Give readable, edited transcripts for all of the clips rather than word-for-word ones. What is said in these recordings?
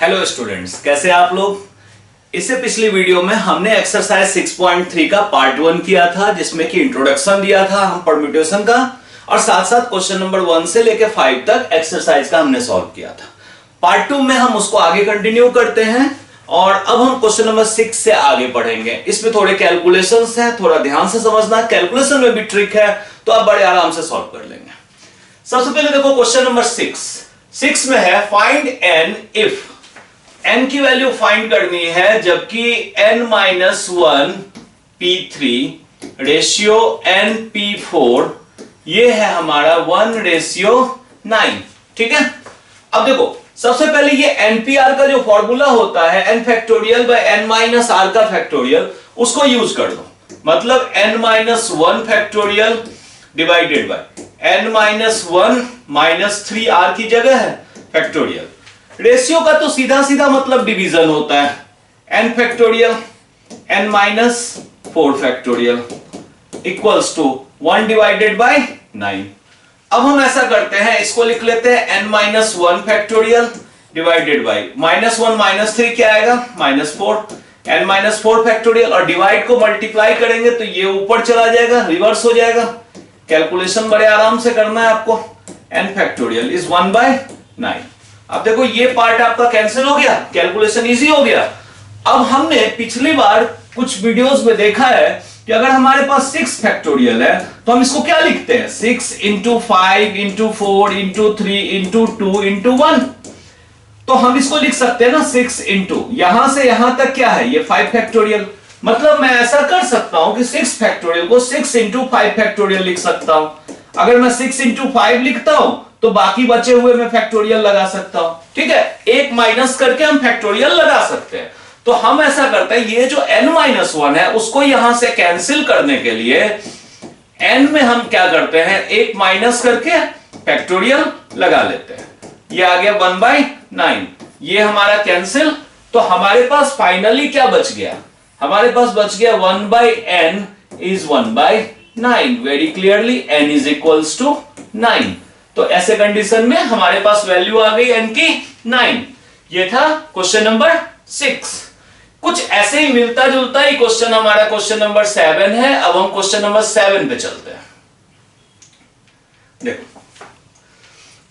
Hello students, कैसे आप लोग। इससे पिछली वीडियो में हमने एक्सरसाइज 6.3 का पार्ट 1 किया था, जिसमें कि इंट्रोडक्शन दिया था हम परम्यूटेशन का, और साथ साथ क्वेश्चन नंबर 1 से लेकर 5 तक एक्सरसाइज का हमने सॉल्व किया था। पार्ट 2 में हम उसको आगे कंटिन्यू करते हैं और अब हम क्वेश्चन नंबर 6 से आगे पढ़ेंगे। इसमें थोड़े कैलकुलेशंस हैं, थोड़ा ध्यान से समझना। कैलकुलेशन में भी ट्रिक है, तो आप बड़े आराम से सॉल्व कर लेंगे। सबसे पहले देखो क्वेश्चन नंबर 6 में है फाइंड एन इफ n की वैल्यू फाइंड करनी है जबकि n-1 p3 ratio n p4 ये है हमारा 1:9। ठीक है। अब देखो सबसे पहले ये npr का जो फॉर्मूला होता है n फैक्टोरियल बाय n-r का फैक्टोरियल, उसको यूज कर दो। मतलब n-1 factorial divided by n-1 -3r की जगह है फैक्टोरियल। रेशियो का तो सीधा सीधा मतलब डिवीजन होता है। n factorial n-4 factorial equals to 1 divided by 9। अब हम ऐसा करते हैं, इसको लिख लेते हैं n-1 फैक्टोरियल डिवाइडेड बाय -1 -3 क्या आएगा -4, n-4 फैक्टोरियल, और डिवाइड को मल्टीप्लाई करेंगे तो ये ऊपर चला जाएगा, रिवर्स हो जाएगा। कैलकुलेशन बड़े आराम से करना है आपको। n factorial is 1/9। अब देखो ये पार्ट आपका कैंसिल हो गया, कैलकुलेशन इजी हो गया। अब हमने पिछली बार कुछ वीडियोस में देखा है कि अगर हमारे पास 6 फैक्टोरियल है तो हम इसको क्या लिखते हैं, 6 × 5 × 4 × 3 × 2 × 1। तो हम इसको लिख सकते हैं ना 6 × यहां से यहां तक क्या है, ये 5 फैक्टोरियल। मतलब मैं ऐसा कर सकता हूं कि 6 फैक्टोरियल को 6 × 5 फैक्टोरियल लिख सकता हूं। अगर मैं 6 × 5 लिखता हूं तो बाकी बचे हुए में फैक्टोरियल लगा सकता हूं। ठीक है, एक माइनस करके हम फैक्टोरियल लगा सकते हैं। तो हम ऐसा करते हैं, ये जो n-1 है उसको यहां से कैंसिल करने के लिए n में हम क्या करते हैं, एक माइनस करके फैक्टोरियल लगा लेते हैं। ये आ गया 1/9, ये हमारा कैंसिल। तो हमारे पास फाइनली क्या बच गया, हमारे पास बच गया 1/n is 1/9। Very clearly n is equals to 9। तो ऐसे कंडीशन में हमारे पास वैल्यू आ गई n की 9। ये था क्वेश्चन नंबर 6। कुछ ऐसे ही मिलता जुलता ही क्वेश्चन हमारा क्वेश्चन नंबर 7 है। अब हम क्वेश्चन नंबर 7 पे चलते हैं। देखो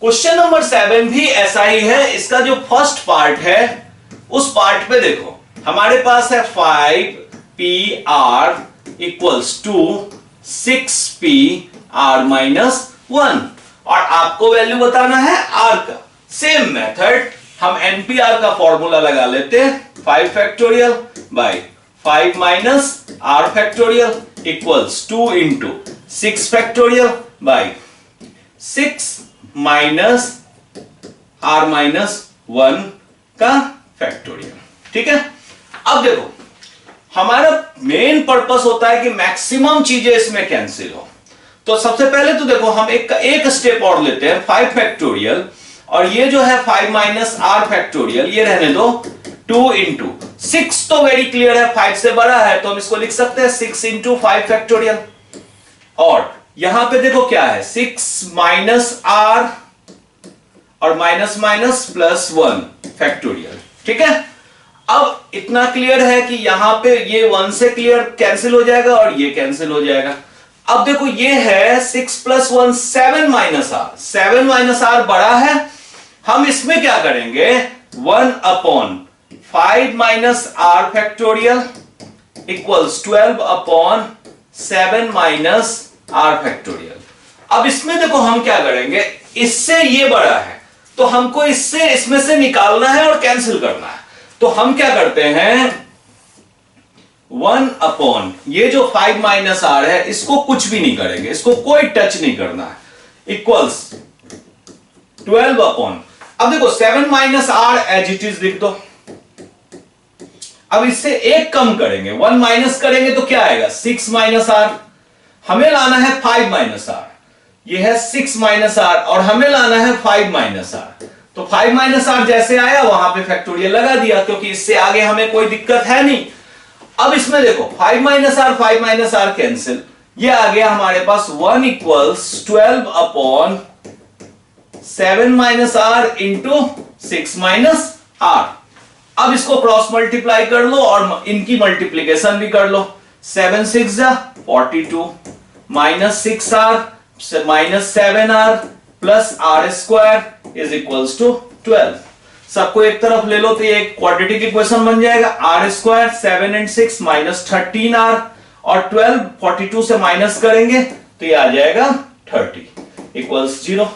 क्वेश्चन नंबर 7 भी ऐसा ही है। इसका जो फर्स्ट पार्ट है उस पार्ट पे देखो हमारे पास है 5pr इक्वल्स टू 6pr-1 और आपको वैल्यू बताना है r का। सेम मेथड हम npr का फॉर्मूला लगा लेते हैं, 5 factorial by 5 - r factorial equals 2 × 6 factorial by 6 - r-1 का फैक्टोरियल। ठीक है। अब देखो हमारा मेन पर्पस होता है कि मैक्सिमम चीजें इसमें कैंसिल हो। तो सबसे पहले तो देखो हम एक स्टेप और लेते हैं, 5 फैक्टोरियल, और ये जो है 5 - r फैक्टोरियल ये रहने दो 2 × 6। तो वेरी क्लियर है, 5 से बड़ा है तो हम इसको लिख सकते हैं 6 × 5 फैक्टोरियल। और यहां पे देखो क्या है, 6 - r और +1 फैक्टोरियल। ठीक है। अब इतना क्लियर है कि यहां पे ये 1 से क्लियर कैंसिल हो जाएगा और ये कैंसिल हो जाएगा। अब देखो ये है 6 + 1 7 - r, 7 - r बड़ा है। हम इसमें क्या करेंगे, 1/5 - r factorial equals 12/7 - r factorial. अब इसमें देखो हम क्या करेंगे, इससे ये बड़ा है तो हमको इसमें से निकालना है और कैंसिल करना है। तो हम क्या करते हैं, 1/, ये जो 5 - r है इसको कुछ भी नहीं करेंगे, इसको कोई टच नहीं करना है, इक्वल्स 12/। अब देखो 7 - r एज इट इज लिख दो। अब इससे एक कम करेंगे, 1 माइनस करेंगे तो क्या आएगा, 6 - r। हमें लाना है 5 - r, ये है 6 - r, और हमें लाना है 5 - r। तो 5 - r जैसे आया वहां पे फैक्टोरियल लगा दिया, क्योंकि इससे आगे हमें कोई दिक्कत है नहीं। अब इसमें देखो 5 - r कैंसिल, ये आ गया हमारे पास 1 इक्वल्स 12/7 - r × 6 - r। अब इसको क्रॉस मल्टीप्लाई कर लो और इनकी मल्टीप्लीकेशन भी कर लो। 7 6 42 minus 6r minus 7r plus R square is equals to 12। सबको एक तरफ ले लो तो ये क्वाड्रेटिक इक्वेशन बन जाएगा। Are square 7 and 6 minus 13r और 12 42 से माइनस करेंगे तो ये आ जाएगा 30 इक्वल्स 0।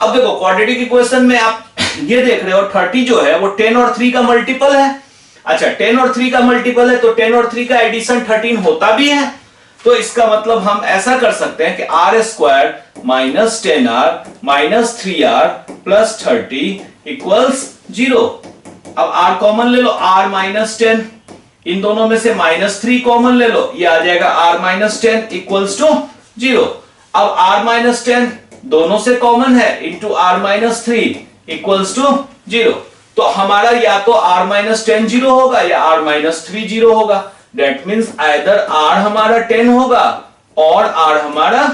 अब देखो क्वाड्रेटिक इक्वेशन में आप ये देख रहे हो 30 जो है वो 10 और 3 का मल्टीपल है। अच्छा 10 और 3 का मल्टीपल है तो 10 और 3 का एडिशन 13 होता भी है। तो इसका मतलब हम ऐसा कर सकते हैं कि R square minus 10r minus 3r plus 30 equals 0। अब r कॉमन ले लो, r माइनस 10, इन दोनों में से माइनस 3 कॉमन ले लो, ये आ जाएगा r माइनस 10 इक्वल्स टू 0। अब r माइनस 10 दोनों से कॉमन है into r minus 3 equals to 0। तो हमारा या तो r माइनस 10 0 होगा या r माइनस 3 0 होगा। दैट मीन्स आइदर r हमारा 10 होगा और r हमारा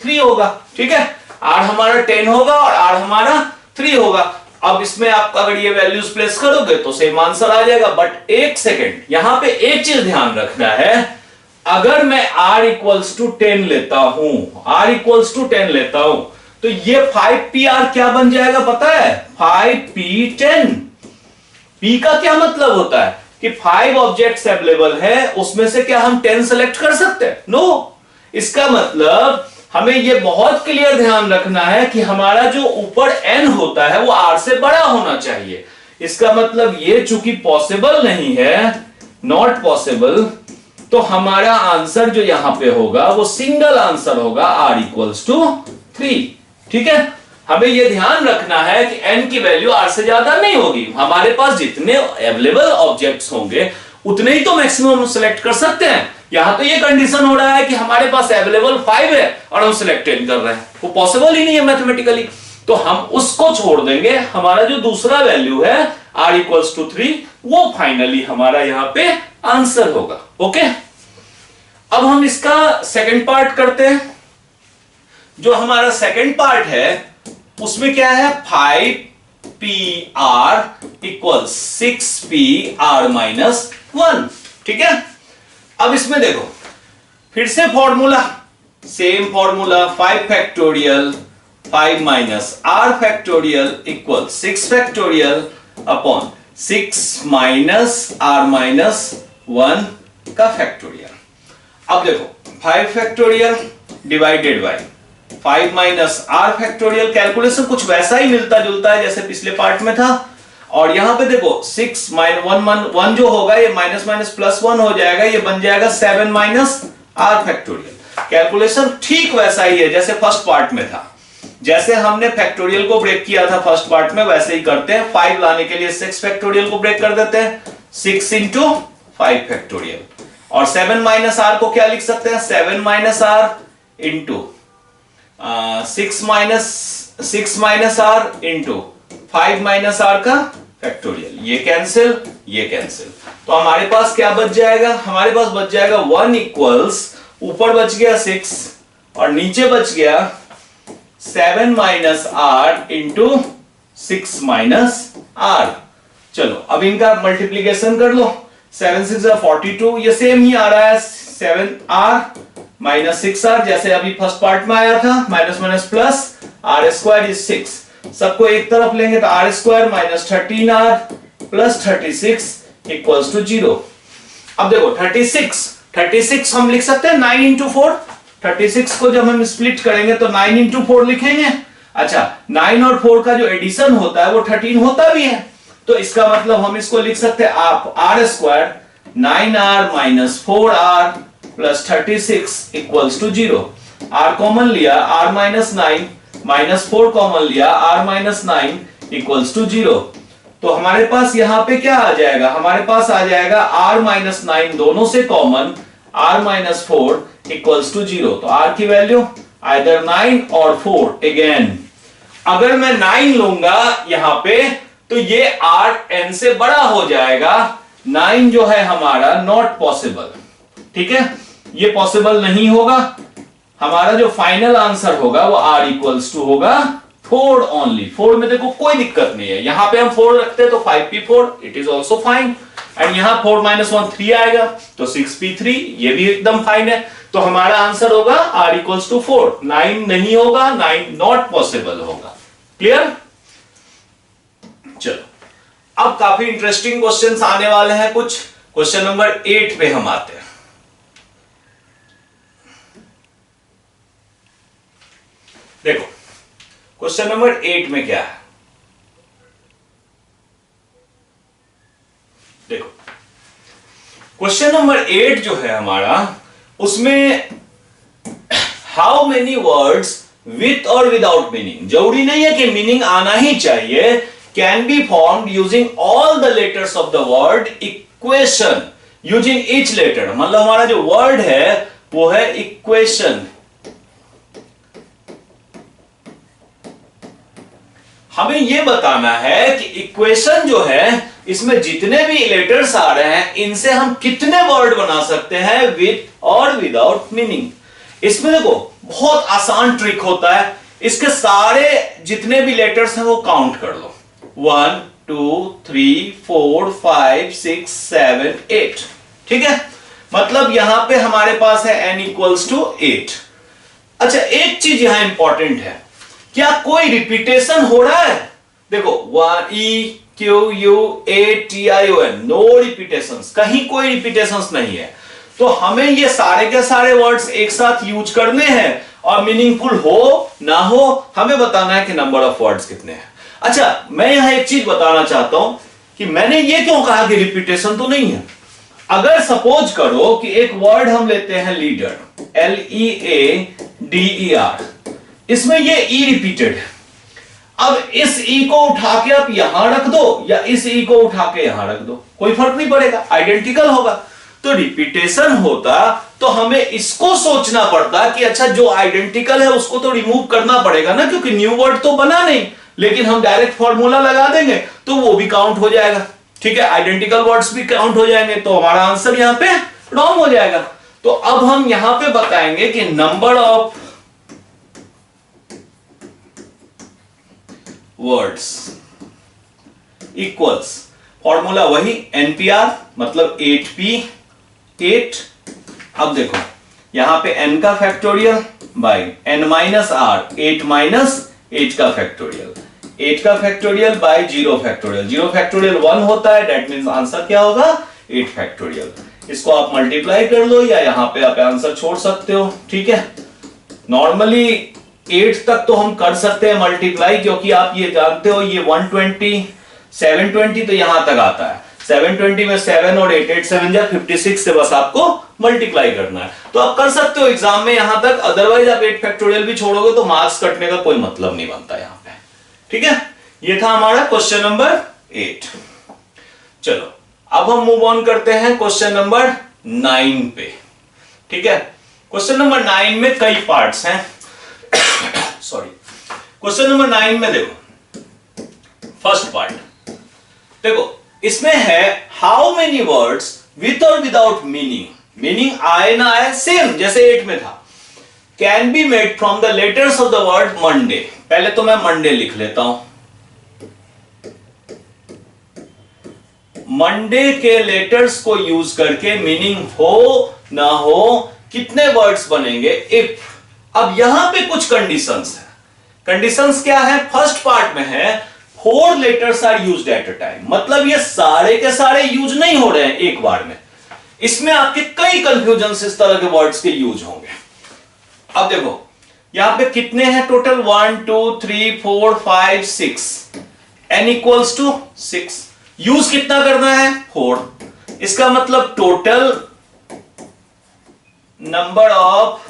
3 होगा। ठीक है, r हमारा 10 होगा और r हमारा 3 होगा। अब इसमें आप अगर ये वैल्यूज प्लेस करोगे तो सेम आंसर आ जाएगा। बट एक सेकेंड, यहां पे एक चीज ध्यान रखना है, अगर मैं r इक्वल्स टू 10 लेता हूं, r इक्वल्स टू 10 लेता हूं तो ये 5pr क्या बन जाएगा पता है? 5p10। p का क्या मतलब होता है कि 5 ऑब्जेक्ट्स अवेलेबल है, उसमें से क्या हम 10 सेलेक्ट कर सकते हैं? नो। इसका मतलब हमें यह बहुत क्लियर ध्यान रखना है कि हमारा जो ऊपर n होता है वो r से बड़ा होना चाहिए। इसका मतलब ये चूंकि पॉसिबल नहीं है, नॉट पॉसिबल, तो हमारा आंसर जो यहां पे होगा वो सिंगल आंसर होगा, r इक्वल्स टू 3। ठीक है, हमें यह ध्यान रखना है कि n की वैल्यू r से ज्यादा नहीं होगी। हमारे पास जितने अवेलेबल ऑब्जेक्ट्स होंगे उतने ही तो मैक्सिमम सेलेक्ट कर सकते हैं। यहां तो ये कंडीशन हो रहा है कि हमारे पास अवेलेबल 5 है और हम सिलेक्टेड कर रहे हैं, वो पॉसिबल ही नहीं है मैथमेटिकली। तो हम उसको छोड़ देंगे। हमारा जो दूसरा वैल्यू है r इक्वल्स टू 3 वो फाइनली हमारा यहां पे आंसर होगा। ओके, अब हम इसका सेकंड पार्ट करते हैं। जो हमारा सेकंड पार्ट है उसमें क्या है? 5pr equal 6pr minus 1। ठीक है, अब इसमें देखो फिर से formula, same formula, 5 factorial 5 minus r factorial equal 6 factorial upon 6 minus r minus 1 का फैक्टोरियल। अब देखो 5 factorial divided by 5 minus r factorial, calculation कुछ वैसा ही मिलता जुलता है जैसे पिछले पार्ट में था। और यहां पे देखो 6 माइनस 1 जो होगा ये माइनस माइनस प्लस 1 हो जाएगा, ये बन जाएगा 7 माइनस r फैक्टोरियल। कैलकुलेशन ठीक वैसा ही है जैसे फर्स्ट पार्ट में था। जैसे हमने फैक्टोरियल को ब्रेक किया था फर्स्ट पार्ट में वैसे ही करते हैं। 5 लाने के लिए 6 फैक्टोरियल को ब्रेक कर देते हैं, 6 इंटू 5 फैक्टोरियल। और 7 माइनस r को क्या लिख सकते हैं? 7 minus r into 6 minus r into 5 minus r का फैक्टोरियल। ये कैंसिल, ये कैंसिल, तो हमारे पास क्या बच जाएगा? हमारे पास बच जाएगा 1 इक्वल्स, ऊपर बच गया 6 और नीचे बच गया 7 minus r into 6 minus r। चलो अब इनका मल्टीप्लीकेशन कर लो। 7 6 42, ये सेम ही आ रहा है, 7r माइनस 6r, जैसे अभी फर्स्ट पार्ट में आया था, minus minus plus, r square is 6। सबको एक तरफ लेंगे तो r square minus 13r plus 36 equals to 0। अब देखो 36 हम लिख सकते हैं 9 इंटू 4। 36 को जब हम स्प्लिट करेंगे तो 9 इंटू 4 लिखेंगे। अच्छा, 9 और 4 का जो एडिशन होता है वो 13 होता भी है, तो इसका मतलब हम इसको लिख सकते हैं आप r square 9r minus 4r plus 36 equals to 0। r common लिया, r माइनस 9 माइनस 4 कॉमन लिया, r माइनस 9 इक्वल्स टू 0। तो हमारे पास यहां पे क्या आ जाएगा? हमारे पास आ जाएगा r माइनस 9 दोनों से common, r minus 4 equals to 0। तो r की वैल्यू आइदर 9 और 4। अगेन अगर मैं 9 लूंगा यहां पे तो ये r n से बड़ा हो जाएगा। 9 जो है हमारा नॉट पॉसिबल। ठीक है, ये पॉसिबल नहीं होगा। हमारा जो फाइनल आंसर होगा वो r इक्वल्स टू होगा 4 ओनली, 4 में देखो कोई दिक्कत नहीं है, यहां पे हम 4 रखते हैं तो 5p4 it is also fine, and यहां 4 - 1 3 आएगा तो 6p3 ये भी एकदम फाइन है। तो हमारा आंसर होगा r इक्वल्स टू 4, 9 नहीं होगा, 9 नॉट पॉसिबल होगा। क्लियर? चलो अब काफी इंटरेस्टिंग क्वेश्चंस आने वाले हैं कुछ। क्वेश्चन नंबर 8 पे हम आते हैं। देखो क्वेश्चन नंबर 8 में क्या है, देखो क्वेश्चन नंबर 8 जो है हमारा, उसमें हाउ मेनी वर्ड्स विथ और विदाउट मीनिंग, जरूरी नहीं है कि मीनिंग आना ही चाहिए, can be formed using all the letters of the word equation using each letter. मतलब हमारा जो वर्ड है वो है इक्वेशन। हमें यह बताना है कि इक्वेशन जो है इसमें जितने भी लेटर्स आ रहे हैं इनसे हम कितने वर्ड बना सकते हैं विथ और विदाउट मीनिंग। इसमें देखो बहुत आसान ट्रिक होता है, इसके सारे जितने भी लेटर्स हैं वो काउंट कर लो, 1 2 3 4 5 6 7 8। ठीक है, मतलब यहां पे हमारे पास है n इक्वल्स टू 8। अच्छा एक चीज यहां इंपॉर्टेंट है, क्या कोई रिपीटेशन हो रहा है? देखो EQUATION, नो रिपीटेशंस, कहीं कोई रिपीटेशंस नहीं है। तो हमें ये सारे के सारे वर्ड्स एक साथ यूज करने हैं और मीनिंगफुल हो ना हो हमें बताना है कि नंबर ऑफ वर्ड्स कितने हैं। अच्छा मैं यहां एक चीज बताना चाहता हूं कि मैंने ये क्यों कहा कि रिपीटेशन तो नहीं है। अगर सपोज करो कि एक वर्ड हम लेते हैं लीडर, LEADER, इसमें ये ई रिपीटेड है। अब इस ई को उठा के आप यहां रख दो या इस ई को उठा के यहां रख दो, कोई फर्क नहीं पड़ेगा, आइडेंटिकल होगा। तो रिपीटेशन होता तो हमें इसको सोचना पड़ता कि अच्छा जो आइडेंटिकल है उसको तो रिमूव करना पड़ेगा ना, क्योंकि न्यू वर्ड तो बना नहीं, लेकिन हम डायरेक्ट फॉर्मूला लगा देंगे तो वो भी काउंट हो जाएगा। ठीक है, आइडेंटिकल वर्ड्स भी काउंट हो जाएंगे, तो हमारा आंसर यहां पे रॉन्ग हो जाएगा। तो अब हम यहां पे बताएंगे कि number of words equals, formula वही NPR मतलब 8p8। अब देखो यहां पे n का factorial by n minus R, 8 minus 8 का फैक्टोरियल, 8 का फैक्टोरियल बाई 0 फैक्टोरियल, 0 फैक्टोरियल 1 होता है, दैट मींस आंसर क्या होगा 8 फैक्टोरियल। इसको आप मल्टीप्लाई कर लो या यहां पे आप आंसर छोड़ सकते हो। ठीक है, नॉर्मली 8 तक तो हम कर सकते हैं मल्टीप्लाई, क्योंकि आप ये जानते हो ये 120 720 तो यहां तक आता है, 720 में 7 और 8 8 7 जा 56 से बस आपको मल्टीप्लाई करना है, तो आप कर सकते हो एग्जाम में यहां तक। अदरवाइज आप 8 फैक्टोरियल भी छोड़ोगे तो मार्क्स कटने का कोई मतलब नहीं बनता यहां पे। ठीक है, ये था हमारा क्वेश्चन नंबर 8। चलो अब हम मूव ऑन करते हैं क्वेश्चन नंबर 9 पे। ठीक है, क्वेश्चन नंबर 9 में कई पार्ट्स हैं। सॉरी, क्वेश्चन नंबर 9 में देखो फर्स्ट पार्ट, देखो इसमें है हाउ मेनी वर्ड्स विथ और विदाउट मीनिंग, मीनिंग आए ना आए सेम जैसे 8 में था, can be made from the letters of the word Monday. पहले तो मैं मंडे लिख लेता हूं, मंडे के लेटर्स को यूज करके मीनिंग हो ना हो कितने वर्ड्स बनेंगे इफ। अब यहां पे कुछ कंडीशंस है। कंडीशंस क्या है? फर्स्ट पार्ट में है 4 letters are used at a time, मतलब ये सारे के सारे यूज नहीं हो रहे हैं एक बार में, इसमें आपके कई कंफ्यूजन इस तरह के वर्ड्स के यूज होंगे। अब देखो यहां पे कितने हैं total, 1 2 3 4 5 6, n equals to 6, use कितना करना है 4, इसका मतलब टोटल नंबर ऑफ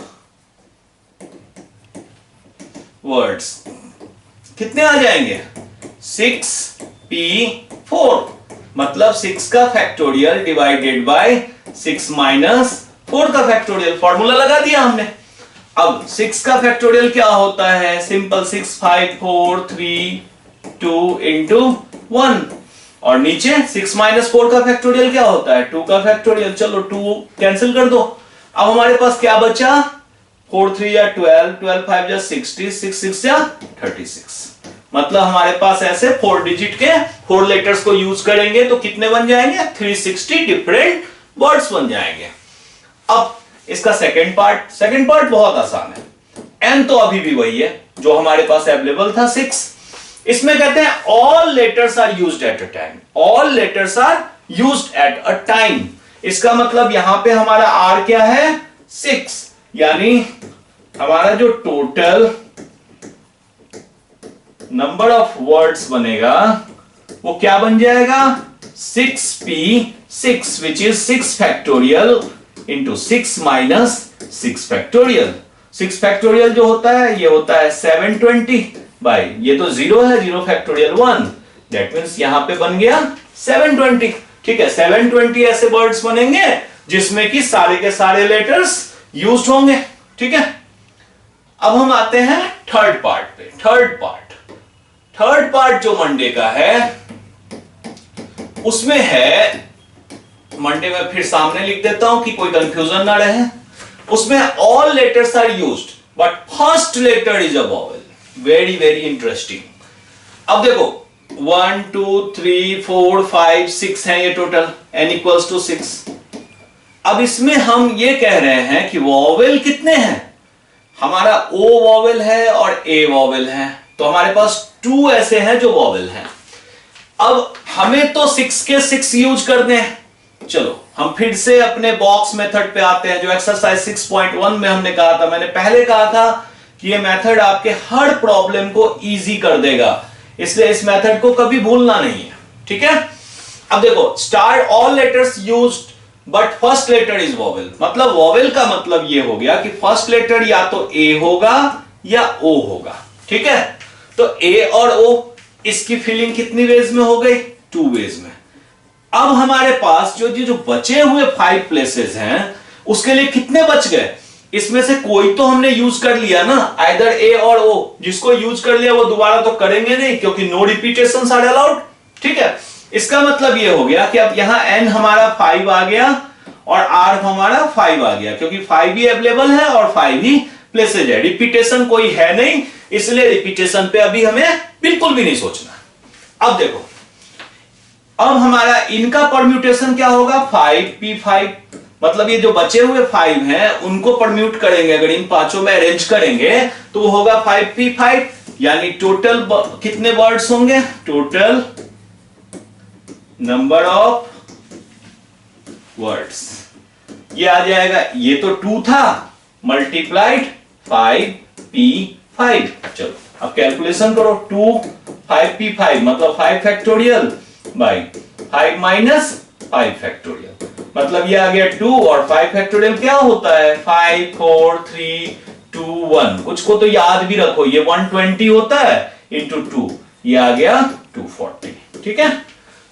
वर्ड्स कितने आ जाएंगे 6p4, मतलब 6 का फैक्टोरियल डिवाइडेड बाय 6 माइनस 4 का फैक्टोरियल, फॉर्मूला लगा दिया हमने। अब 6 का फैक्टोरियल क्या होता है, सिंपल 6 5 4 3 2 इंटू 1, और नीचे 6 माइनस 4 का फैक्टोरियल क्या होता है 2 का फैक्टोरियल, चलो 2 कैंसिल कर दो। अब हमारे पास क्या बचा, 4 3 या 12, 12 5 या 60, 6 6 या 36। मतलब हमारे पास ऐसे 4 डिजिट के 4 लेटर्स को यूज करेंगे तो कितने बन जाएंगे, 360 डिफरेंट वर्ड्स बन जाएंगे। अब इसका सेकंड पार्ट बहुत आसान है। n तो अभी भी वही है जो हमारे पास अवेलेबल था 6। इसमें कहते हैं all letters are used at a time, all letters are used at a time. इसका मतलब यहां पे हमारा r क्या है, 6, यानी हमारा जो टोटल नंबर ऑफ वर्ड्स बनेगा वो क्या बन जाएगा, 6p6 which is 6 factorial into 6 minus 6 factorial. 6 factorial जो होता है ये होता है 720 बाई, ये तो 0 है, 0 फैक्टोरियल 1, दैट मीन्स यहां पे बन गया 720। ठीक है, 720 ऐसे वर्ड्स बनेंगे जिसमें कि सारे के सारे लेटर्स यूज्ड होंगे। ठीक है, अब हम आते हैं थर्ड पार्ट पे। थर्ड पार्ट जो मंडे का है उसमें है, मंडे में फिर सामने लिख देता हूं कि कोई कंफ्यूजन ना रहे। उसमें all letters are used but first letter is a vowel. Very very interesting. अब देखो 1 2 3 4 5 6 है ये टोटल, n इक्वल्स टू 6। अब इसमें हम ये कह रहे हैं कि वॉवेल कितने हैं, हमारा o वॉवेल है और a वॉवेल है, तो हमारे पास 2 ऐसे हैं जो वॉवेल हैं। अब हमें तो 6 के 6 यूज करने हैं। चलो हम फिर से अपने बॉक्स मेथड पे आते हैं जो एक्सरसाइज 6.1 में हमने कहा था। मैंने पहले कहा था कि ये मेथड आपके हर प्रॉब्लम को इजी कर देगा, इसलिए इस मेथड को कभी भूलना नहीं है। ठीक है, अब देखो start all letters used but first letter is vowel. मतलब वॉवेल का मतलब ये हो गया कि फर्स्ट लेटर या तो ए होगा या ओ होगा। ठीक है, तो ए और ओ इसकी फिलिंग कितनी वेज में हो गई, 2 वेज में। अब हमारे पास जो बचे हुए 5 प्लेसेस हैं उसके लिए कितने बच गए, इसमें से कोई तो हमने यूज कर लिया ना, आइदर ए और ओ। जिसको यूज कर लिया वो दोबारा तो करेंगे नहीं क्योंकि नो रिपीटेशंस आर अलाउड। ठीक है, इसका मतलब ये हो गया कि अब यहां n हमारा 5 आ गया और r हमारा 5 आ गया, क्योंकि 5 ही अवेलेबल है और 5 ही प्लेसेज है। रिपीटेशन कोई है नहीं, इसलिए रिपीटेशन पे अभी हमें बिल्कुल भी नहीं सोचना। अब देखो, अब हमारा इनका परम्यूटेशन क्या होगा, 5p5। मतलब ये जो बचे हुए 5 हैं उनको परम्यूट करेंगे, अगर इन पांचों में अरेंज करेंगे तो वो होगा 5p5, यानी टोटल कितने वर्ड्स होंगे, टोटल नंबर ऑफ वर्ड्स ये आ जाएगा। ये तो 2 था, मल्टीप्लाइड 5p5। चलो अब कैलकुलेशन करो, 2 5p5 मतलब 5 फैक्टोरियल बाई 5 माइनस 5 फैक्टोरियल, मतलब ये आ गया 2 और 5 फैक्टोरियल क्या होता है, 5 4 3 2 1। कुछ को तो याद भी रखो, ये 120 होता है इंटू 2, ये आ गया 240। ठीक है,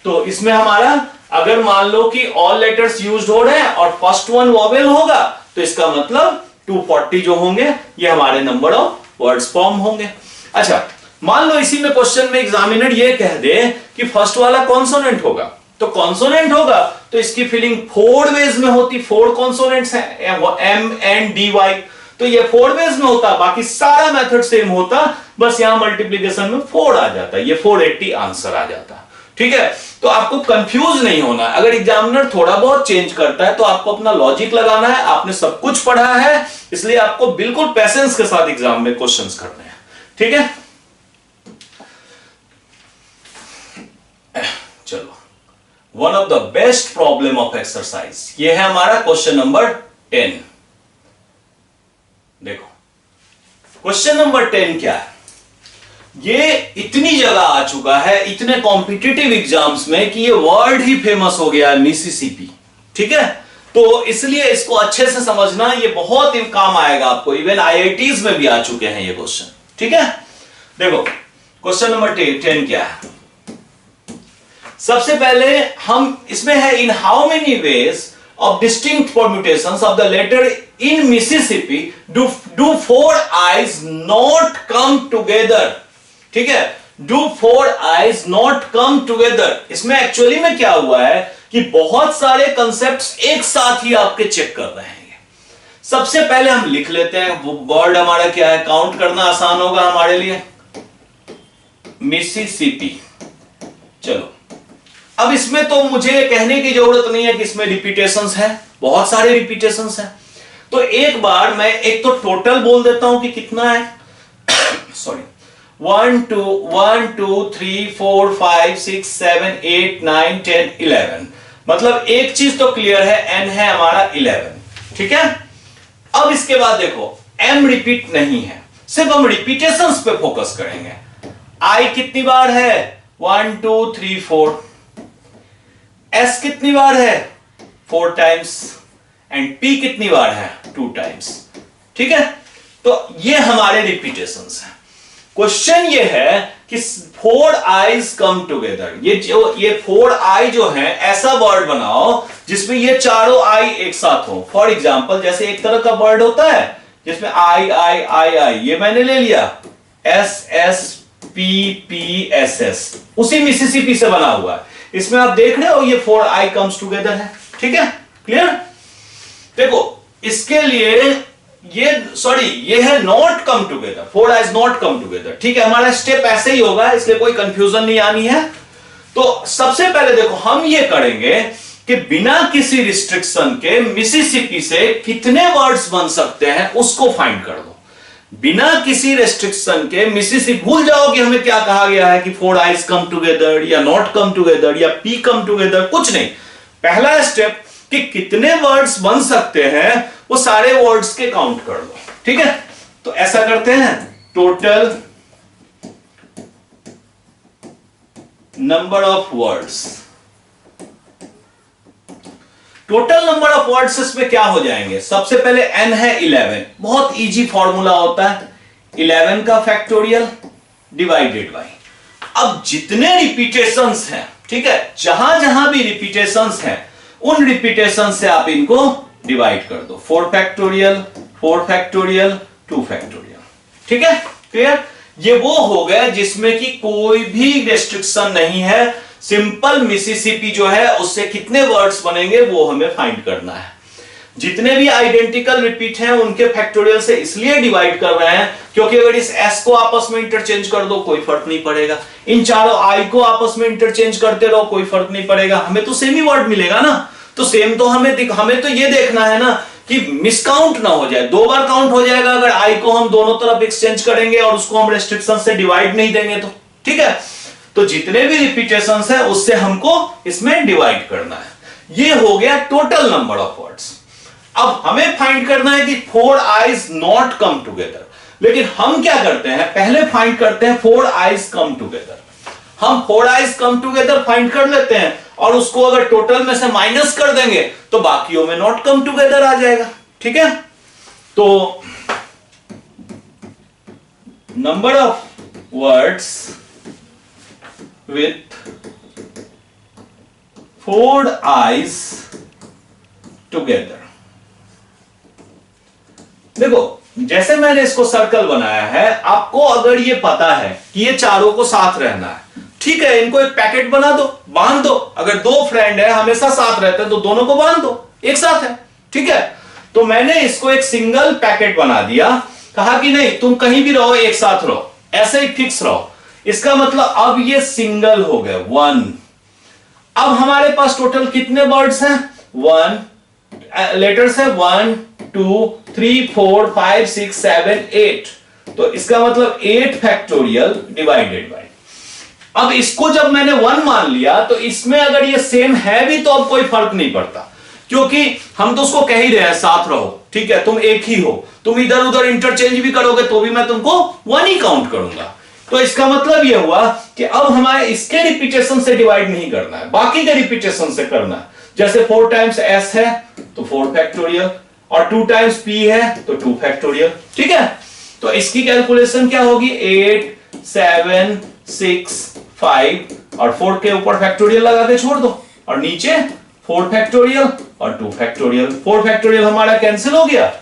तो इसमें हमारा अगर मान लो कि ऑल लेटर्स यूज्ड हो रहे हैं और फर्स्ट वन वॉवेल होगा तो इसका मतलब 240 जो होंगे ये हमारे नंबर ऑफ वर्ड्स फॉर्म होंगे। अच्छा, मान लो इसी में क्वेश्चन में एग्जामिनर ये कह दे कि फर्स्ट वाला कॉन्सोनेंट होगा, तो कॉन्सोनेंट होगा तो इसकी फिलिंग 4 वेज में होती। 4 कॉन्सोनेंट्स हैं, एम एन डी वाई, तो ये 4 वेज में होता, बाकी सारा मेथड सेम होता, बस यहां मल्टीप्लीकेशन में 4 आ जाता, ये 480 आंसर आ जाता। ठीक है, तो आपको कंफ्यूज नहीं होना। अगर एग्जामिनर थोड़ा बहुत चेंज करता है तो आपको अपना लॉजिक लगाना है। आपने सब कुछ पढ़ा है, इसलिए आपको बिल्कुल पेशेंस के साथ एग्जाम में क्वेश्चंस करने हैं। ठीक है, चलो, one of the best problem of exercise ये है हमारा क्वेश्चन नंबर 10। देखो क्वेश्चन नंबर 10 क्या है, ये इतनी जगह आ चुका है, इतने कॉम्पिटिटिव एग्जाम्स में कि ये वर्ड ही फेमस हो गया है, मिसिसिपी। ठीक है, तो इसलिए इसको अच्छे से समझना, ये बहुत ही काम आएगा आपको, इवन आईआईटीज में भी आ चुके हैं ये क्वेश्चन। ठीक है, देखो क्वेश्चन नंबर 10 क्या है। सबसे पहले हम इसमें है, in how many ways of distinct permutations of the letter in Mississippi do 4 eyes not come together। ठीक है, do 4 eyes not come together। इसमें एक्चुअली में क्या हुआ है कि बहुत सारे कंसेप्ट्स एक साथ ही आपके चेक कर रहे हैं। सबसे पहले हम लिख लेते हैं, वो वर्ड हमारा क्या है, काउंट करना आसान होगा हमारे लिए। मिसिसिपी। चलो अब इसमें तो मुझे कहने की जरूरत नहीं है कि इसमें रिपीटेशंस है, बहुत सारे रिपीटेशंस हैं। तो एक बार मैं एक तो टोटल बोल देता हूं कि कितना है। सॉरी, 1 2 3 4 5 6 7 8 9 10 11। मतलब एक चीज तो क्लियर है, n है हमारा 11। ठीक है, अब इसके बाद देखो m रिपीट नहीं है, सिर्फ हम रिपीटेशंस पे फोकस करेंगे। i कितनी बार है? 1 2 3 4। s कितनी बार है? 4 टाइम्स। एंड p कितनी बार है? 2 टाइम्स। ठीक है, तो ये हमारे रिपीटेशंस हैं। क्वेश्चन ये है कि 4 आईज कम टुगेदर, ये 4 आई जो है ऐसा वर्ड बनाओ जिसमें ये चारों आई एक साथ हो। फॉर एग्जाम्पल जैसे एक तरह का वर्ड होता है जिसमें आई आई आई आई, ये मैंने ले लिया S S P P S S, उसी मिसिसिपी से बना हुआ है। इसमें आप देख रहे हो ये 4 आई कम्स टुगेदर है। ठीक है, क्लियर? देखो इसके लिए ये है not come together, 4 eyes not come together. ठीक है, हमारा स्टेप ऐसे ही होगा, इसलिए कोई कंफ्यूजन नहीं आनी है। तो सबसे पहले देखो हम ये करेंगे कि बिना किसी रिस्ट्रिक्शन के मिसिसिपी से कितने वर्ड्स बन सकते हैं उसको फाइंड कर दो। बिना किसी रेस्ट्रिक्शन के मिसिसिपी, भूल जाओ कि हमें क्या कहा गया है कि 4 आइज कम टुगेदर या नॉट कम टुगेदर या पी कम टुगेदर, कुछ नहीं। पहला स्टेप कि कितने वर्ड्स बन सकते हैं वो सारे वर्ड्स के काउंट कर लो। ठीक है, तो ऐसा करते हैं, total number of words. Total number of words इसमें क्या हो जाएंगे? सबसे पहले n है 11, बहुत इजी फॉर्मूला होता है 11 का फैक्टोरियल डिवाइडेड बाई। अब जितने रिपीटेशंस हैं, ठीक है, जहां जहां भी रिपीटेशंस हैं उन रिपीटेशन से आप इनको डिवाइड कर दो। 4 फैक्टोरियल 4 फैक्टोरियल 2 फैक्टोरियल। ठीक है, क्लियर? ये वो हो गया जिसमें कि कोई भी रेस्ट्रिक्शन नहीं है। सिंपल मिसिसिपी जो है उससे कितने वर्ड्स बनेंगे वो हमें फाइंड करना है। जितने भी आइडेंटिकल रिपीट हैं उनके फैक्टोरियल से इसलिए डिवाइड कर रहे हैं क्योंकि अगर इस s को आपस में इंटरचेंज कर दो कोई फर्क नहीं पड़ेगा, इन चारों i को आपस में इंटरचेंज करते रहो कोई फर्क नहीं पड़ेगा, हमें तो सेम ही वर्ड मिलेगा ना। तो सेम तो हमें तो ये देखना है ना कि मिसकाउंट ना हो जाए। 2 बार काउंट हो जाएगा अगर i को हम दोनों तरफ एक्सचेंज करेंगे और उसको हम रेस्ट्रिक्शन से डिवाइड नहीं देंगे तो। ठीक है, तो जितने भी रिपीटेशंस है उससे हमको इसमें डिवाइड करना है। ये हो गया टोटल नंबर ऑफ वर्ड्स। अब हमें फाइंड करना है कि 4 आइज नॉट कम टुगेदर, लेकिन हम क्या करते हैं, पहले फाइंड करते हैं 4 आइज कम टुगेदर। हम 4 आइज कम टुगेदर फाइंड कर लेते हैं और उसको अगर टोटल में से माइनस कर देंगे तो बाकियों में नॉट कम टुगेदर आ जाएगा। ठीक है, तो number of words with 4 eyes together. देखो जैसे मैंने इसको सर्कल बनाया है, आपको अगर ये पता है कि ये चारों को साथ रहना है, ठीक है, इनको एक पैकेट बना दो, बांध दो। अगर 2 फ्रेंड है हमेशा साथ रहते हैं तो दोनों को बांध दो, एक साथ है। ठीक है, तो मैंने इसको एक सिंगल पैकेट बना दिया, कहा कि नहीं तुम कहीं भी रहो एक साथ रहो, ऐसे ही फिक्स रहो। इसका मतलब अब ये सिंगल हो गए 1। अब हमारे पास टोटल कितने वर्ड्स हैं? 1 लेटर्स है 1 2 3 4 5 6 7 8। तो इसका मतलब 8 फैक्टोरियल डिवाइडेड बाय। अब इसको जब मैंने 1 मान लिया तो इसमें अगर ये सेम है भी तो अब कोई फर्क नहीं पड़ता, क्योंकि हम तो उसको कह ही रहे हैं साथ रहो। ठीक है, तुम एक ही हो, तुम इधर उधर इंटरचेंज भी करोगे तो भी मैं तुमको 1 ही काउंट करूंगा। तो इसका मतलब यह हुआ कि अब हमारे इसके रिपीटेशन से डिवाइड नहीं करना है, बाकी के रिपीटेशन से करना है। जैसे 4 टाइम्स s है तो 4 फैक्टोरियल और 2 टाइम्स p है तो 2 फैक्टोरियल। ठीक है, तो इसकी कैलकुलेशन क्या होगी? 8 7 6 5 और 4 के ऊपर फैक्टोरियल लगा के छोड़ दो और नीचे 4 फैक्टोरियल और 2 फैक्टोरियल। 4 फैक्टोरियल हमारा कैंसिल हो गया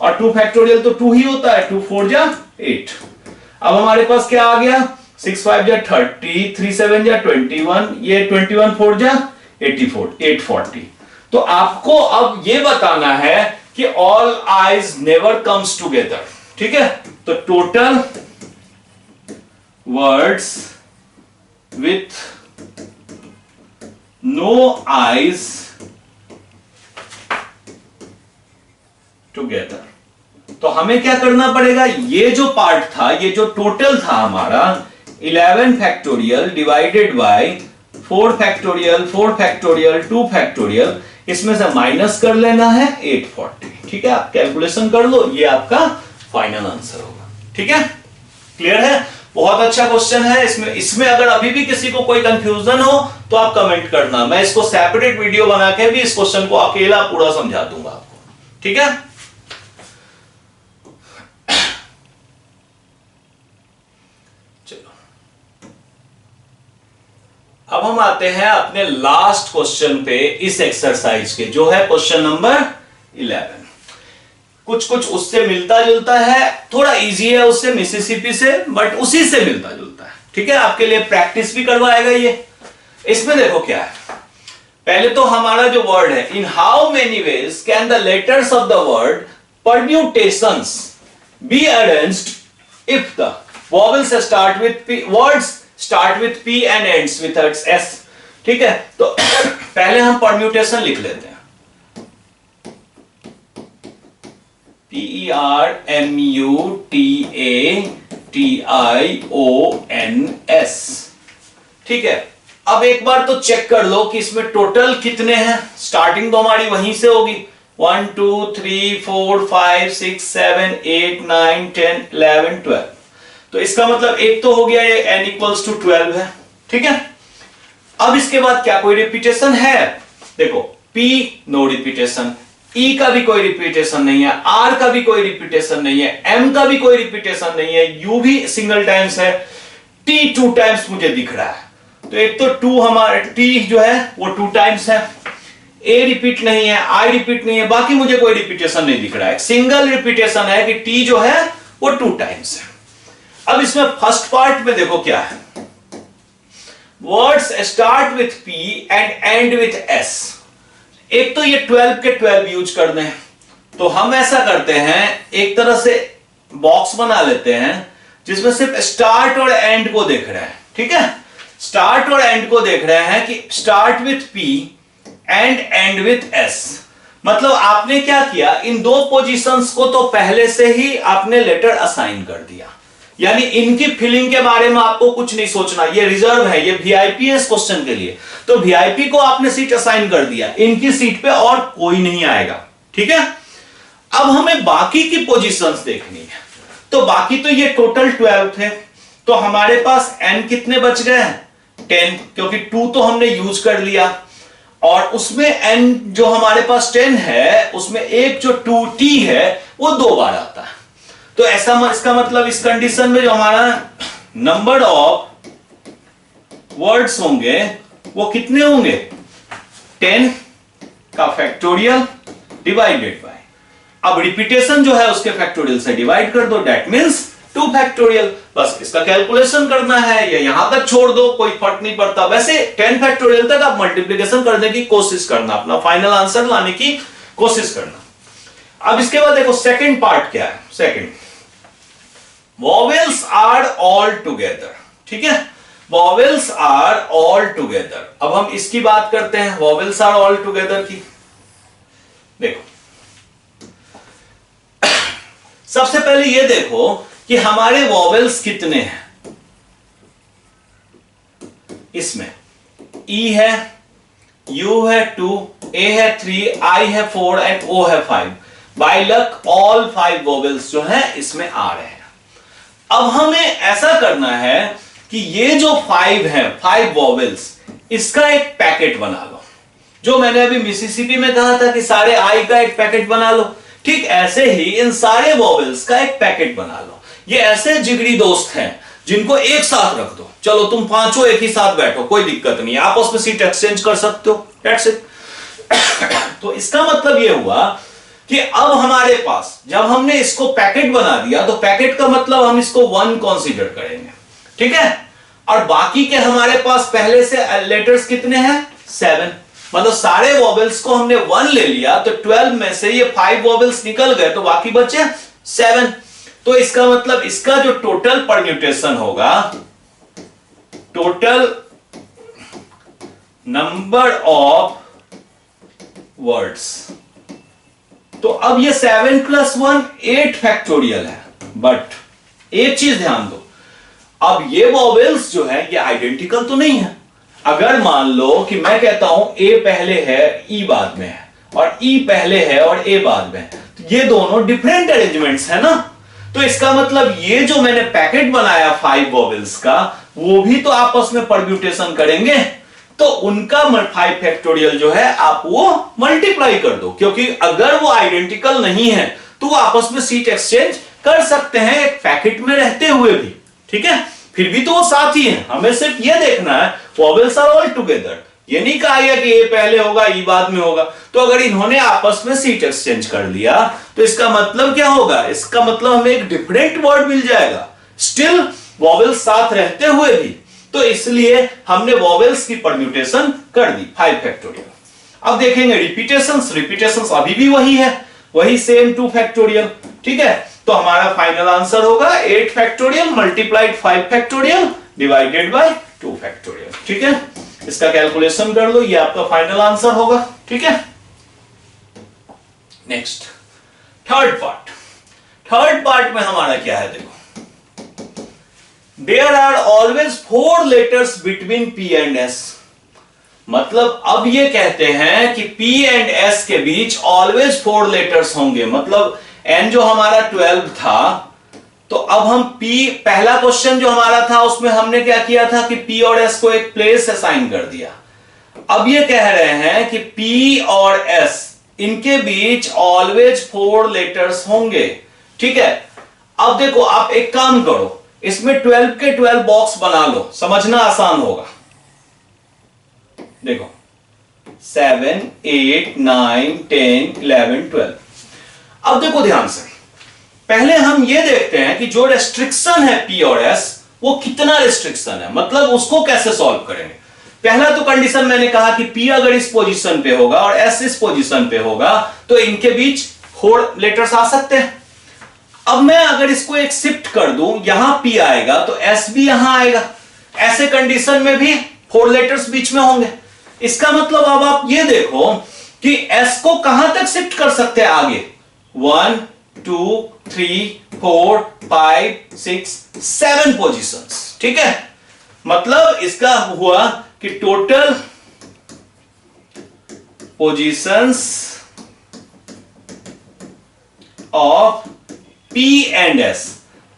और 2 फैक्टोरियल तो 2 ही होता है, 2 4 जा 8। अब हमारे पास क्या आ गया? 6 5 जा 30, 3 7 जा 21, ये 21 4 जा 84, 840। तो आपको अब ये बताना है कि all eyes never comes together. ठीक है, तो total words with no i's together। तो हमें क्या करना पड़ेगा, ये जो पार्ट था, ये जो टोटल था हमारा 11 factorial divided by 4 factorial 4 factorial 2 factorial, इसमें से माइनस कर लेना है 840। ठीक है, आप कैलकुलेशन कर लो, ये आपका फाइनल आंसर होगा। ठीक है, क्लियर है? बहुत अच्छा क्वेश्चन है। इसमें अगर अभी भी किसी को कोई कंफ्यूजन हो तो आप कमेंट करना, मैं इसको सेपरेट वीडियो बना के भी इस क्वेश्चन को अकेला पूरा समझा दूंगा आपको। ठीक है, चलो अब हम आते हैं अपने लास्ट क्वेश्चन पे इस एक्सरसाइज के, जो है क्वेश्चन नंबर 11। कुछ उससे मिलता जुलता है, थोड़ा इजी है उससे, मिसिसिपी से, बट उसी से मिलता जुलता है। ठीक है, आपके लिए प्रैक्टिस भी करवाएगा ये। इसमें देखो क्या है, पहले तो हमारा जो वर्ड है, in how many ways can the letters of the word permutations be arranged if the vowels start with P, words start with P and ends with S. ठीक है, तो पहले हम परम्यूटेशन लिख लेते हैं, PERMUTATIONS। ठीक है, अब एक बार तो चेक कर लो कि इसमें टोटल कितने हैं। स्टार्टिंग तो हमारी वहीं से होगी, 1 2 3 4 5 6 7 8 9 10 11 12। तो इसका मतलब एक तो हो गया, ये n इक्वल्स टू 12 है। ठीक है, अब इसके बाद क्या कोई रिपीटेशन है? देखो, P नो रिपीटेशन, E का भी कोई रिपीटेशन नहीं है, R का भी कोई रिपीटेशन नहीं है, M का भी कोई रिपीटेशन नहीं है, U भी सिंगल टाइम्स है, T 2 टाइम्स मुझे दिख रहा है। तो एक तो 2 हमारा T जो है वो 2 टाइम्स है, A रिपीट नहीं है, I रिपीट नहीं है, बाकी मुझे कोई रिपीटेशन नहीं दिख रहा है। सिंगल रिपीटेशन है कि T जो है वो 2 टाइम्स है। अब इसमें फर्स्ट पार्ट में देखो क्या है, words start with P and and with S। एक तो ये 12 के 12 यूज कर दें, तो हम ऐसा करते हैं, एक तरह से बॉक्स बना लेते हैं जिसमें सिर्फ स्टार्ट और एंड को देख रहे हैं। ठीक है, स्टार्ट और एंड को देख रहे हैं कि start with P and and with S। मतलब आपने क्या किया, इन दो पोजीशंस को तो पहले से ही आपने लेटर असाइन कर दिया, यानी इनकी फिलिंग के बारे में आपको कुछ नहीं सोचना, ये रिजर्व है, ये वीआईपी है इस क्वेश्चन के लिए। तो वीआईपी को आपने सीट असाइन कर दिया, इनकी सीट पे और कोई नहीं आएगा। ठीक है, अब हमें बाकी की पोजीशंस देखनी है। तो बाकी तो ये टोटल 12 थे, तो हमारे पास n कितने बच गए हैं? 10, क्योंकि 2 तो हमने यूज कर लिया, और उसमें n जो हमारे पास 10 है, उसमें एक जो 2t है वो 2 बार आता है। तो ऐसा इसका मतलब इस कंडीशन में जो हमारा नंबर ऑफ वर्ड्स होंगे वो कितने होंगे? 10 का फैक्टोरियल डिवाइडेड बाय, अब रिपीटेशन जो है उसके फैक्टोरियल से डिवाइड कर दो, दैट मींस 2 फैक्टोरियल। बस इसका कैलकुलेशन करना है, या यहां तक छोड़ दो, कोई फर्क नहीं पड़ता। वैसे 10 फैक्टोरियल तक आप मल्टीप्लिकेशन करने की कोशिश करना, अपना फाइनल आंसर लाने की कोशिश करना। अब इसके बाद देखो सेकंड पार्ट क्या है। Second, vowels are all together. ठीक है, वॉवेल्स आर ऑल टुगेदर। अब हम इसकी बात करते हैं, वॉवेल्स आर ऑल टुगेदर की। देखो, सबसे पहले ये देखो कि हमारे वॉवेल्स कितने हैं। इसमें E है, U है 2, A है 3, I है 4 एंड O है 5। बाय लक ऑल 5 वॉवेल्स जो है इसमें आ रहे हैं। अब हमें ऐसा करना है कि ये जो 5 है, 5 वॉवेल्स, इसका एक पैकेट बना लो। जो मैंने अभी मिसिसिपी में कहा था कि सारे आई का एक पैकेट बना लो, ठीक ऐसे ही इन सारे वॉवेल्स का एक पैकेट बना लो। ये ऐसे जिगरी दोस्त हैं जिनको एक साथ रख दो, चलो तुम पांचों एक ही साथ बैठो, कोई दिक्कत नहीं, आपस में सीट एक्सचेंज कर सकते हो, दैट्स इट। तो इसका मतलब ये हुआ कि अब हमारे पास जब हमने इसको पैकेट बना दिया, तो पैकेट का मतलब हम इसको 1 कंसीडर करेंगे। ठीक है, और बाकी के हमारे पास पहले से लेटर्स कितने हैं? 7। मतलब सारे वॉवेल्स को हमने 1 ले लिया, तो 12 में से ये 5 वॉवेल्स निकल गए, तो बाकी बचे 7। तो इसका मतलब इसका जो टोटल परम्यूटेशन होगा, टोटल नंबर ऑफ वर्ड्स। तो अब ये 7 + 1 8 फैक्टोरियल है, बट एक चीज ध्यान दो, अब ये वॉवेल्स जो है ये आइडेंटिकल तो नहीं है। अगर मान लो कि मैं कहता हूं ए पहले है ई बाद में है, और ई पहले है और ए बाद में है, तो ये दोनों डिफरेंट अरेंजमेंट्स है ना। तो इसका मतलब ये जो मैंने पैकेट बनाया 5 वॉवेल्स का, वो भी तो आपस में परम्यूटेशन करेंगे, तो उनका 5 फैक्टोरियल जो है आप वो मल्टीप्लाई कर दो, क्योंकि अगर वो आइडेंटिकल नहीं है तो वो आपस में सीट एक्सचेंज कर सकते हैं एक पैकेट में रहते हुए भी, ठीक है। फिर भी तो वो साथ ही है, हमें सिर्फ ये देखना है वॉवेल्स आर ऑल टुगेदर। ये नहीं कहा गया कि ए पहले होगा ई बाद में होगा। तो अगर इन्होंने आपस में सीट एक्सचेंज कर लिया तो इसका मतलब क्या होगा, इसका मतलब हमें एक डिफरेंट वर्ड मिल जाएगा, स्टिल वॉवेल्स साथ रहते हुए भी। तो इसलिए हमने वॉवेल्स की परम्यूटेशन कर दी 5 फैक्टोरियल। अब देखेंगे रिपीटेशंस। रिपीटेशंस अभी भी वही है, वही सेम 2 फैक्टोरियल, ठीक है। तो हमारा फाइनल आंसर होगा 8 factorial multiplied 5 factorial divided by 2 factorial, ठीक है। इसका कैलकुलेशन कर लो, ये आपका फाइनल आंसर होगा, ठीक है। Next third part. Third part में हमारा क्या है, देखो, there are always 4 letters between P and S। मतलब अब ये कहते हैं कि P एंड S के बीच ऑलवेज 4 लेटर्स होंगे। मतलब N जो हमारा 12 था, तो अब हम P, पहला क्वेश्चन जो हमारा था उसमें हमने क्या किया था कि P और S को एक प्लेस असाइन कर दिया। अब ये कह रहे हैं कि P और S इनके बीच ऑलवेज 4 लेटर्स होंगे, ठीक है। अब देखो, आप एक काम करो, इसमें 12 के 12 बॉक्स बना लो, समझना आसान होगा। देखो 7 8 9 10 11 12। अब देखो ध्यान से, पहले हम ये देखते हैं कि जो रेस्ट्रिक्शन है P और S वो कितना रेस्ट्रिक्शन है, मतलब उसको कैसे सॉल्व करेंगे। पहला तो कंडीशन मैंने कहा कि P अगर इस पोजीशन पे होगा और S इस पोजीशन पे होगा तो इनके बीच 4 लेटर्स आ सकते हैं। अब मैं अगर इसको एक शिफ्ट कर दूं, यहां P आएगा तो S भी यहां आएगा, ऐसे कंडीशन में भी 4 लेटर्स बीच में होंगे। इसका मतलब अब आप ये देखो कि S को कहां तक शिफ्ट कर सकते हैं आगे, 1 2 3 4 5 6 7 पोजीशंस, ठीक है। मतलब इसका हुआ कि total positions of P and S,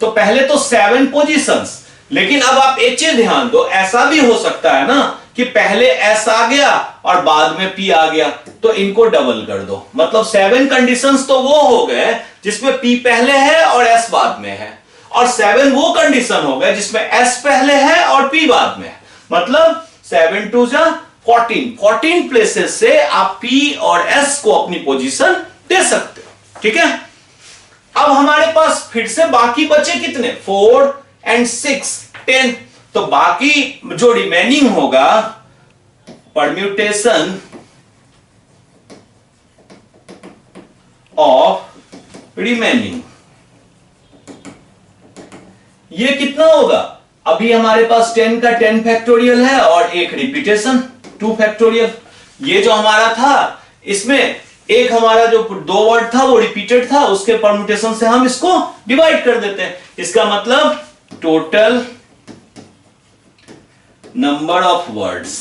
तो पहले तो 7 पोजीशंस, लेकिन अब आप एक चीज ध्यान दो, ऐसा भी हो सकता है ना कि पहले S आ गया और बाद में P आ गया, तो इनको डबल कर दो। मतलब 7 कंडीशंस तो वो हो गए जिसमें P पहले है और S बाद में है, और 7 वो कंडीशन हो गए जिसमें S पहले है और P बाद में है। मतलब 7 2 जा 14 प्लेसेस से आप P और S को अपनी पोजीशन दे सकते हो, ठीक है। अब हमारे पास फिर से बाकी बचे कितने, 4 एंड 6 10। तो बाकी जो रिमेनिंग होगा परम्यूटेशन ऑफ रिमेनिंग, ये कितना होगा, अभी हमारे पास 10 का 10 फैक्टोरियल है और एक रिपीटेशन 2 फैक्टोरियल। ये जो हमारा था इसमें एक हमारा जो 2 वर्ड था वो रिपीटेड था, उसके परम्यूटेशन से हम इसको डिवाइड कर देते हैं। इसका मतलब टोटल नंबर ऑफ वर्ड्स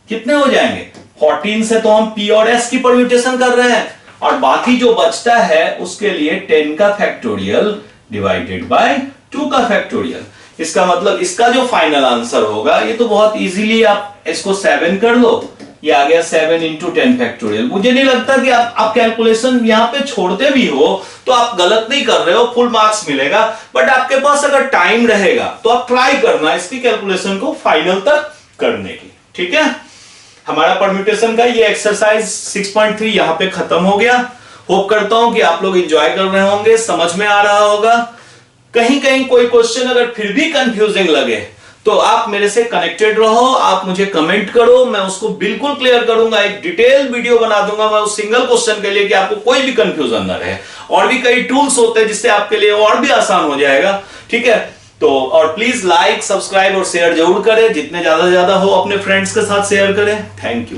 कितने हो जाएंगे, 14 से तो हम P और S की परम्यूटेशन कर रहे हैं, और बाकी जो बचता है उसके लिए 10 का फैक्टोरियल डिवाइडेड बाय 2 का फैक्टोरियल। इसका मतलब इसका जो फाइनल आंसर होगा, ये तो बहुत इजीली आप इसको 7 कर लो, ये आ गया 7 × 10 फैक्टोरियल। मुझे नहीं लगता कि आप कैलकुलेशन यहां पे छोड़ते भी हो तो आप गलत नहीं कर रहे हो, फुल मार्क्स मिलेगा। बट आपके पास अगर टाइम रहेगा तो आप ट्राई करना इसकी कैलकुलेशन को फाइनल तक करने की, ठीक है। हमारा परम्यूटेशन का ये एक्सरसाइज 6.3 यहां पे खत्म हो गया। होप करता हूं कि आप लोग एंजॉय कर रहे होंगे, समझ में आ रहा होगा। कहीं कहीं कोई क्वेश्चन अगर फिर भी कंफ्यूजिंग लगे तो आप मेरे से कनेक्टेड रहो, आप मुझे कमेंट करो, मैं उसको बिल्कुल क्लियर करूंगा। एक डिटेल वीडियो बना दूंगा मैं उस सिंगल क्वेश्चन के लिए कि आपको कोई भी कंफ्यूजन ना रहे। और भी कई टूल्स होते हैं जिससे आपके लिए और भी आसान हो जाएगा, ठीक है। तो और प्लीज लाइक, सब्सक्राइब और शेयर जरूर करें, जितने ज्यादा से ज्यादा हो अपने फ्रेंड्स के साथ शेयर करें। Thank you.